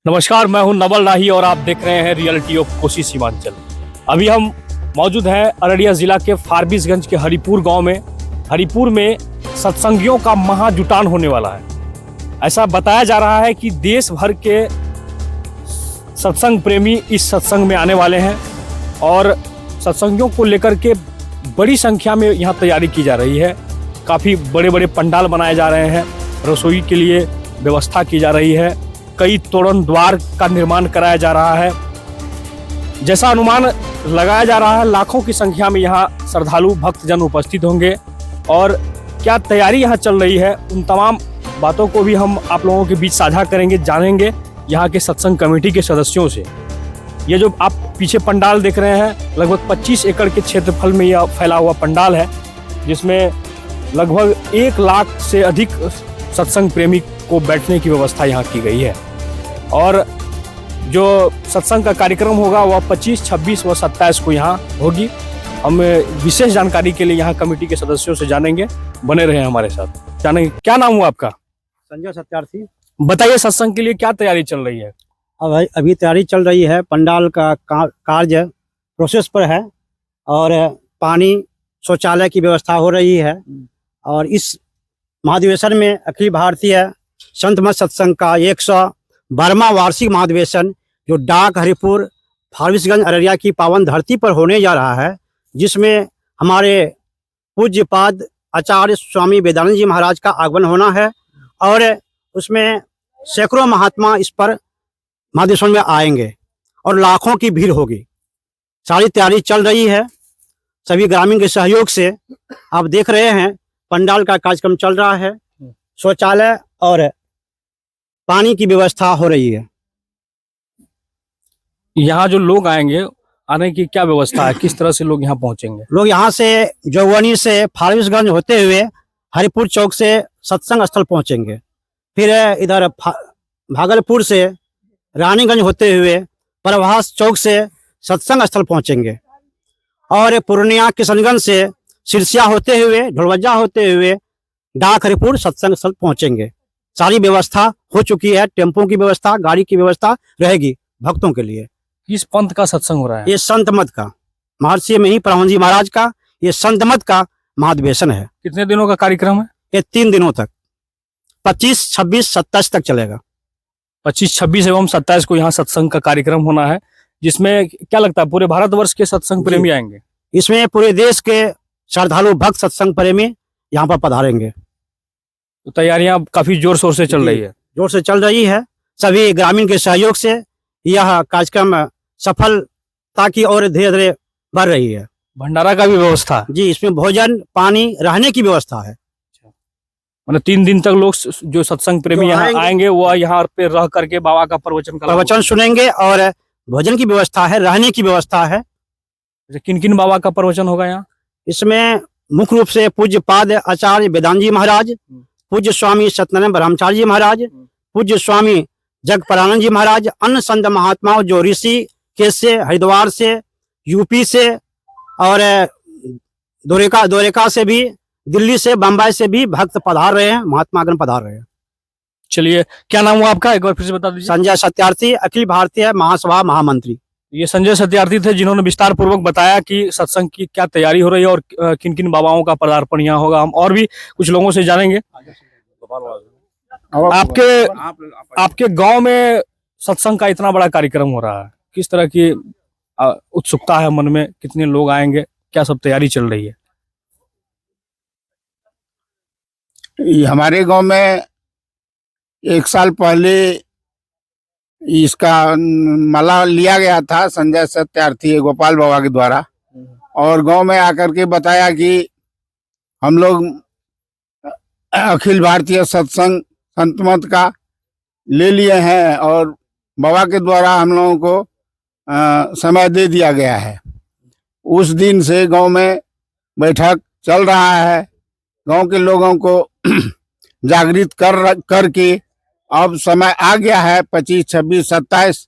नमस्कार, मैं हूं नवल राही और आप देख रहे हैं रियलिटी ऑफ कोसी सीमांचल। अभी हम मौजूद हैं अररिया जिला के फारबिसगंज के हरिपुर गांव में। हरिपुर में सत्संगियों का महाजुटान होने वाला है। ऐसा बताया जा रहा है कि देश भर के सत्संग प्रेमी इस सत्संग में आने वाले हैं और सत्संगियों को लेकर के बड़ी संख्या में यहाँ तैयारी की जा रही है। काफ़ी बड़े बड़े पंडाल बनाए जा रहे हैं, रसोई के लिए व्यवस्था की जा रही है, कई तोरण द्वार का निर्माण कराया जा रहा है। जैसा अनुमान लगाया जा रहा है, लाखों की संख्या में यहाँ श्रद्धालु भक्तजन उपस्थित होंगे और क्या तैयारी यहाँ चल रही है, उन तमाम बातों को भी हम आप लोगों के बीच साझा करेंगे, जानेंगे यहाँ के सत्संग कमेटी के सदस्यों से। ये जो आप पीछे पंडाल देख रहे हैं, लगभग 25 एकड़ के क्षेत्रफल में यह फैला हुआ पंडाल है, जिसमें लगभग 1 लाख से अधिक सत्संग प्रेमी को बैठने की व्यवस्था यहाँ की गई है। और जो सत्संग का कार्यक्रम होगा वह 25, 26 व 27 को यहाँ होगी। हम विशेष जानकारी के लिए यहाँ कमेटी के सदस्यों से जानेंगे, बने रहे हमारे साथ। जानेंगे, क्या नाम हुआ आपका? संजय सत्यार्थी। बताइए, सत्संग के लिए क्या तैयारी चल रही है? अभी तैयारी चल रही है, पंडाल का कार्य प्रोसेस पर है और पानी शौचालय की व्यवस्था हो रही है। और इस महाधिवेशन में अखिल भारतीय संत मत सत्संग का 112वां वार्षिक महाधिवेशन जो डाक हरिपुर फारबिसगंज अररिया की पावन धरती पर होने जा रहा है, जिसमें हमारे पूज्यपाद आचार्य स्वामी वेदानंद जी महाराज का आगमन होना है और उसमें सैकड़ों महात्मा इस पर महाधिवेशन में आएंगे और लाखों की भीड़ होगी। सारी तैयारी चल रही है सभी ग्रामीण के सहयोग से। आप देख रहे हैं पंडाल का कार्यक्रम चल रहा है, शौचालय और पानी की व्यवस्था हो रही है। यहाँ जो लोग आएंगे, आने की क्या व्यवस्था है, किस तरह से लोग यहाँ पहुँचेंगे? लोग यहाँ से जोगवनी से फारबिसगंज होते हुए हरिपुर चौक से सत्संग स्थल पहुँचेंगे, फिर इधर भागलपुर से रानीगंज होते हुए प्रभास चौक से सत्संग स्थल पहुँचेंगे और पूर्णिया किशनगंज से सिरसिया होते हुए ढोलवज्जा होते हुए डाक हरिपुर सत्संग स्थल पहुँचेंगे। सारी व्यवस्था हो चुकी है, टेम्पो की व्यवस्था, गाड़ी की व्यवस्था रहेगी भक्तों के लिए। किस पंथ का सत्संग हो रहा है? ये संत मत का, महर्षि में ही परमहंस जी महाराज का ये संत मत का महाधिवेशन है। कितने दिनों का कार्यक्रम है? ये 3 दिनों तक 25, 26, 27 तक चलेगा। 25, 26 एवं 27 को यहाँ सत्संग का कार्यक्रम होना है, जिसमें क्या लगता है पूरे भारतवर्ष के सत्संग प्रेमी आएंगे? इसमें पूरे देश के श्रद्धालु भक्त सत्संग प्रेमी यहाँ पर पधारेंगे। तो तैयारियां काफी जोर शोर से चल रही है? जोर से चल रही है, सभी ग्रामीण के सहयोग से यह कार्यक्रम सफलता की ओर धीरे धीरे बढ़ रही है। भंडारा का भी व्यवस्था जी, इसमें भोजन पानी रहने की व्यवस्था है। मतलब 3 दिन तक लोग जो सत्संग प्रेमी यहाँ आएंगे वह यहाँ पे रह करके बाबा का प्रवचन सुनेंगे और भोजन की व्यवस्था है, रहने की व्यवस्था है। किन किन बाबा का प्रवचन होगा यहाँ? इसमें मुख्य रूप से पूज्य पाद आचार्य वेदांत जी महाराज, पूज्य स्वामी सत्यनारायण ब्रह्मचारी जी महाराज, पूज्य स्वामी जगपरानंद जी महाराज, अन्य संत महात्माओं जो ऋषि केश से, हरिद्वार से, यूपी से और द्वारिका से भी, दिल्ली से, बम्बई से भी भक्त पधार रहे हैं, महात्मागण पधार रहे हैं। चलिए, क्या नाम हुआ आपका, एक बार फिर से बता दीजिए। संजय सत्यार्थी, अखिल भारतीय महासभा महामंत्री। ये संजय सत्यार्थी थे जिन्होंने विस्तार पूर्वक बताया कि सत्संग की क्या तैयारी हो रही है और किन किन बाबाओं का पदार्पण यहाँ होगा। हम और भी कुछ लोगों से जानेंगे। आपके गांव में सत्संग का इतना बड़ा कार्यक्रम हो रहा है, किस तरह की उत्सुकता है मन में, कितने लोग आएंगे, क्या सब तैयारी चल रही है? हमारे गांव में 1 साल पहले इसका माला लिया गया था संजय सत्यार्थी गोपाल बाबा के द्वारा, और गांव में आकर के बताया कि हम लोग अखिल भारतीय सत्संग संत मत का ले लिए हैं और बाबा के द्वारा हम लोगों को समय दे दिया गया है। उस दिन से गांव में बैठक चल रहा है, गांव के लोगों को जागृत करके अब समय आ गया है 25, 26, 27।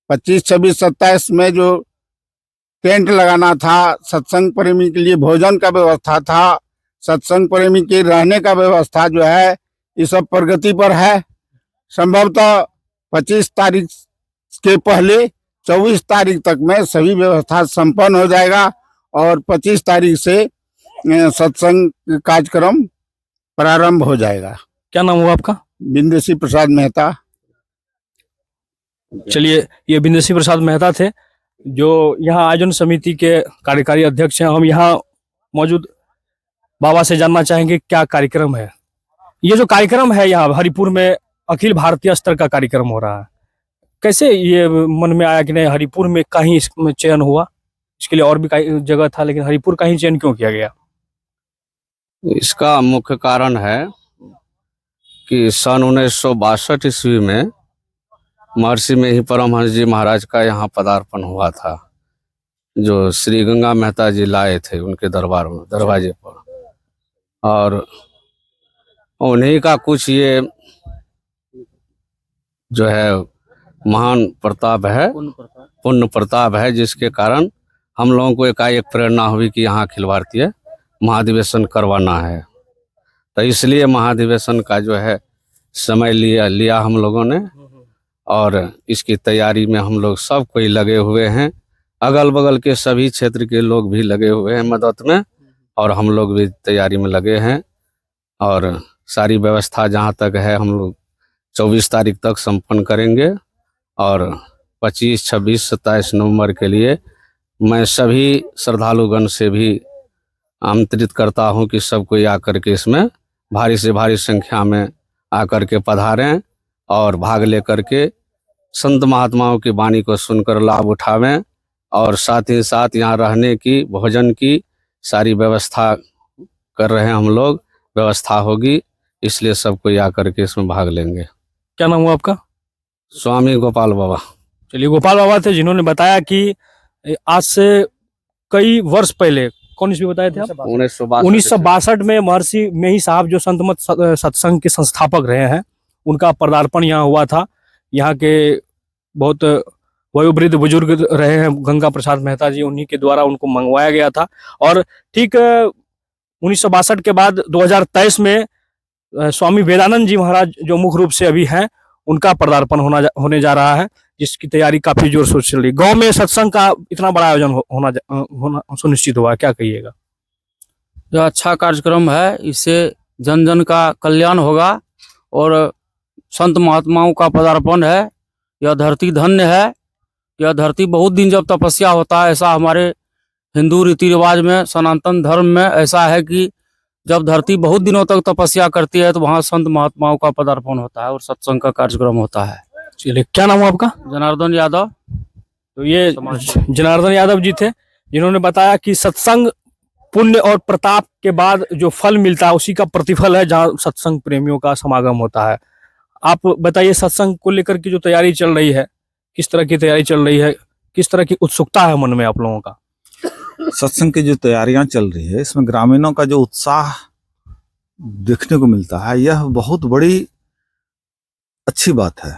25, 26, 27 में जो टेंट लगाना था, सत्संग प्रेमी के लिए भोजन का व्यवस्था था, सत्संग प्रेमी के रहने का व्यवस्था जो है ये सब प्रगति पर है। संभवतः 25 तारीख के पहले 24 तारीख तक में सभी व्यवस्था संपन्न हो जाएगा और 25 तारीख से सत्संग कार्यक्रम प्रारंभ हो जाएगा। क्या नाम हुआ आपका? बिंदेसी प्रसाद मेहता। चलिए, ये बिंदेसी प्रसाद मेहता थे जो यहाँ आयोजन समिति के कार्यकारी अध्यक्ष हैं। हम यहाँ मौजूद बाबा से जानना चाहेंगे क्या कार्यक्रम है। ये जो कार्यक्रम है यहाँ हरिपुर में अखिल भारतीय स्तर का कार्यक्रम हो रहा है, कैसे ये मन में आया कि नहीं हरिपुर में कहीं इसमें चयन हुआ? इसके लिए और भी कई जगह था लेकिन हरिपुर का ही चयन क्यों किया गया? इसका मुख्य कारण है कि सन 1962 ईस्वी में महर्षि में ही परमहंस जी महाराज का यहाँ पदार्पण हुआ था, जो श्री गंगा मेहता जी लाए थे उनके दरबार में दरवाजे पर, और उन्हीं का कुछ ये जो है महान प्रताप है, पुण्य प्रताप है, जिसके कारण हम लोगों को एकाएक प्रेरणा हुई कि यहाँ अखिल भारतीय महाधिवेशन करवाना है। तो इसलिए महाधिवेशन का जो है समय लिया हम लोगों ने, और इसकी तैयारी में हम लोग सब कोई लगे हुए हैं। अगल बगल के सभी क्षेत्र के लोग भी लगे हुए हैं मदद में, और हम लोग भी तैयारी में लगे हैं। और सारी व्यवस्था जहाँ तक है हम लोग 24 तारीख तक संपन्न करेंगे, और 25, 26, 27 नवंबर के लिए मैं सभी श्रद्धालुगण से भी आमंत्रित करता हूं कि सब कोई आकर के इसमें भारी से भारी संख्या में आकर के पधारें और भाग लेकर के संत महात्माओं की वाणी को सुनकर लाभ उठावें। और साथ ही साथ यहाँ रहने की, भोजन की सारी व्यवस्था कर रहे हैं हम लोग, व्यवस्था होगी, इसलिए सब कोई आकर के इसमें भाग लेंगे। क्या नाम हुआ आपका? स्वामी गोपाल बाबा। चलिए, गोपाल बाबा थे जिन्होंने बताया कि आज से कई वर्ष पहले, कौन ईस्वी बताए थे आप? 1962 में महर्षि में ही साहब जो संत मत सत्संग के संस्थापक रहे हैं, उनका पदार्पण यहाँ हुआ था। यहाँ के बहुत वयोवृद्ध बुजुर्ग रहे हैं गंगा प्रसाद मेहता जी, उन्हीं के द्वारा उनको मंगवाया गया था। और ठीक 1962 के बाद 2023 में स्वामी वेदानंद जी महाराज जो मुख्य रूप से अभी हैं, उनका पदार्पण होने जा रहा है, जिसकी तैयारी काफी जोर शोर चल रही है। गांव में सत्संग का इतना बड़ा आयोजन होना सुनिश्चित हुआ, क्या कहिएगा? यह अच्छा कार्यक्रम है, इससे जन जन का कल्याण होगा और संत महात्माओं का पदार्पण है। यह धरती धन्य है। यह धरती बहुत दिन जब तपस्या होता है, ऐसा हमारे हिंदू रीति रिवाज में, सनातन धर्म में ऐसा है कि जब धरती बहुत दिनों तक तपस्या करती है तो वहाँ संत महात्माओं का पदार्पण होता है और सत्संग का कार्यक्रम होता है। चलिए, क्या नाम हुआ आपका? जनार्दन यादव। तो ये जनार्दन यादव जी थे जिन्होंने बताया कि सत्संग पुण्य और प्रताप के बाद जो फल मिलता है उसी का प्रतिफल है जहाँ सत्संग प्रेमियों का समागम होता है। आप बताइए, सत्संग को लेकर की जो तैयारी चल रही है, किस तरह की तैयारी चल रही है, किस तरह की उत्सुकता है मन में आप लोगों का? सत्संग की जो तैयारियां चल रही है, इसमें ग्रामीणों का जो उत्साह देखने को मिलता है, यह बहुत बड़ी अच्छी बात है।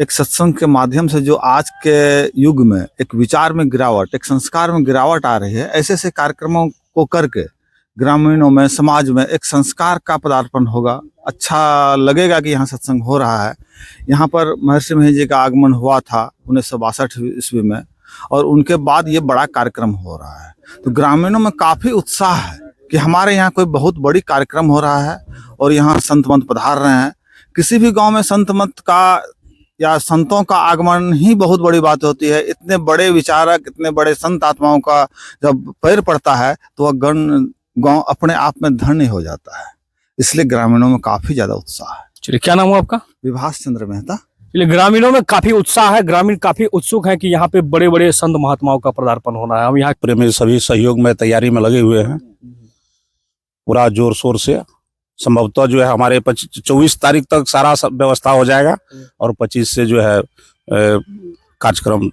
एक सत्संग के माध्यम से जो आज के युग में एक विचार में गिरावट, एक संस्कार में गिरावट आ रही है, ऐसे ऐसे कार्यक्रमों को करके ग्रामीणों में, समाज में एक संस्कार का पदार्पण होगा। अच्छा लगेगा कि यहाँ सत्संग हो रहा है। यहाँ पर महर्षि महेश जी का आगमन हुआ था 1962 ईस्वी में, और उनके बाद ये बड़ा कार्यक्रम हो रहा है। तो ग्रामीणों में काफी उत्साह है कि हमारे यहाँ कोई बहुत बड़ी कार्यक्रम हो रहा है और यहाँ संत मंत पधार रहे हैं। किसी भी गांव में संत मत का या संतों का आगमन ही बहुत बड़ी बात होती है। इतने बड़े विचारक, इतने बड़े संत आत्माओं का जब पैर पड़ता है तो वह गांव अपने आप में धन्य हो जाता है। इसलिए ग्रामीणों में काफी ज्यादा उत्साह है। चलिए, क्या नाम हुआ आपका? विभास चंद्र मेहता। चलिए, ग्रामीणों में काफी उत्साह है, ग्रामीण काफी उत्सुक है कि यहाँ पे बड़े बड़े संत महात्माओं का पदार्पण होना है। हम यहाँ प्रेमी सभी सहयोग में तैयारी में लगे हुए हैं पूरा जोर शोर से। संभवतः जो है हमारे 24 तारीख तक सारा व्यवस्था हो जाएगा और 25 से जो है कार्यक्रम।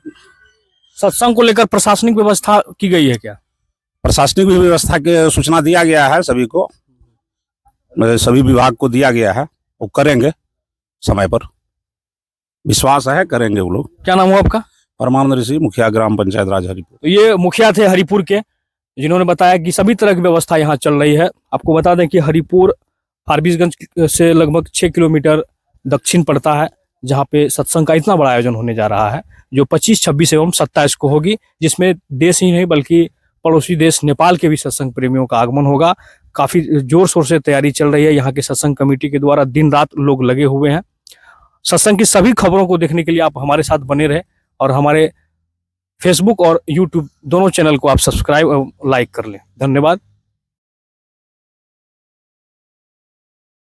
सत्संग को लेकर प्रशासनिक व्यवस्था की गई है क्या? प्रशासनिक व्यवस्था के सूचना दिया गया है सभी को, सभी विभाग को दिया गया है, वो करेंगे समय पर, विश्वास है करेंगे वो लोग। क्या नाम हुआ आपका? परमानंद ऋषि, मुखिया ग्राम पंचायत राज हरिपुर। तो ये मुखिया थे हरिपुर के, जिन्होंने बताया कि सभी तरह की व्यवस्था यहाँ चल रही है। आपको बता दें कि हरिपुर फारबिसगंज से लगभग 6 किलोमीटर दक्षिण पड़ता है। जहाँ पे सत्संग का इतना बड़ा आयोजन होने जा रहा है, जो 25, 26 एवं 27 को होगी, जिसमें देश ही नहीं बल्कि पड़ोसी देश नेपाल के भी सत्संग प्रेमियों का आगमन होगा। काफी जोर शोर से तैयारी चल रही है। यहाँ के सत्संग कमेटी के द्वारा दिन रात लोग लगे हुए हैं। सत्संग की सभी खबरों को देखने के लिए आप हमारे साथ बने रहे और हमारे फेसबुक और यूट्यूब दोनों चैनल को आप सब्सक्राइब और लाइक कर लें। धन्यवाद।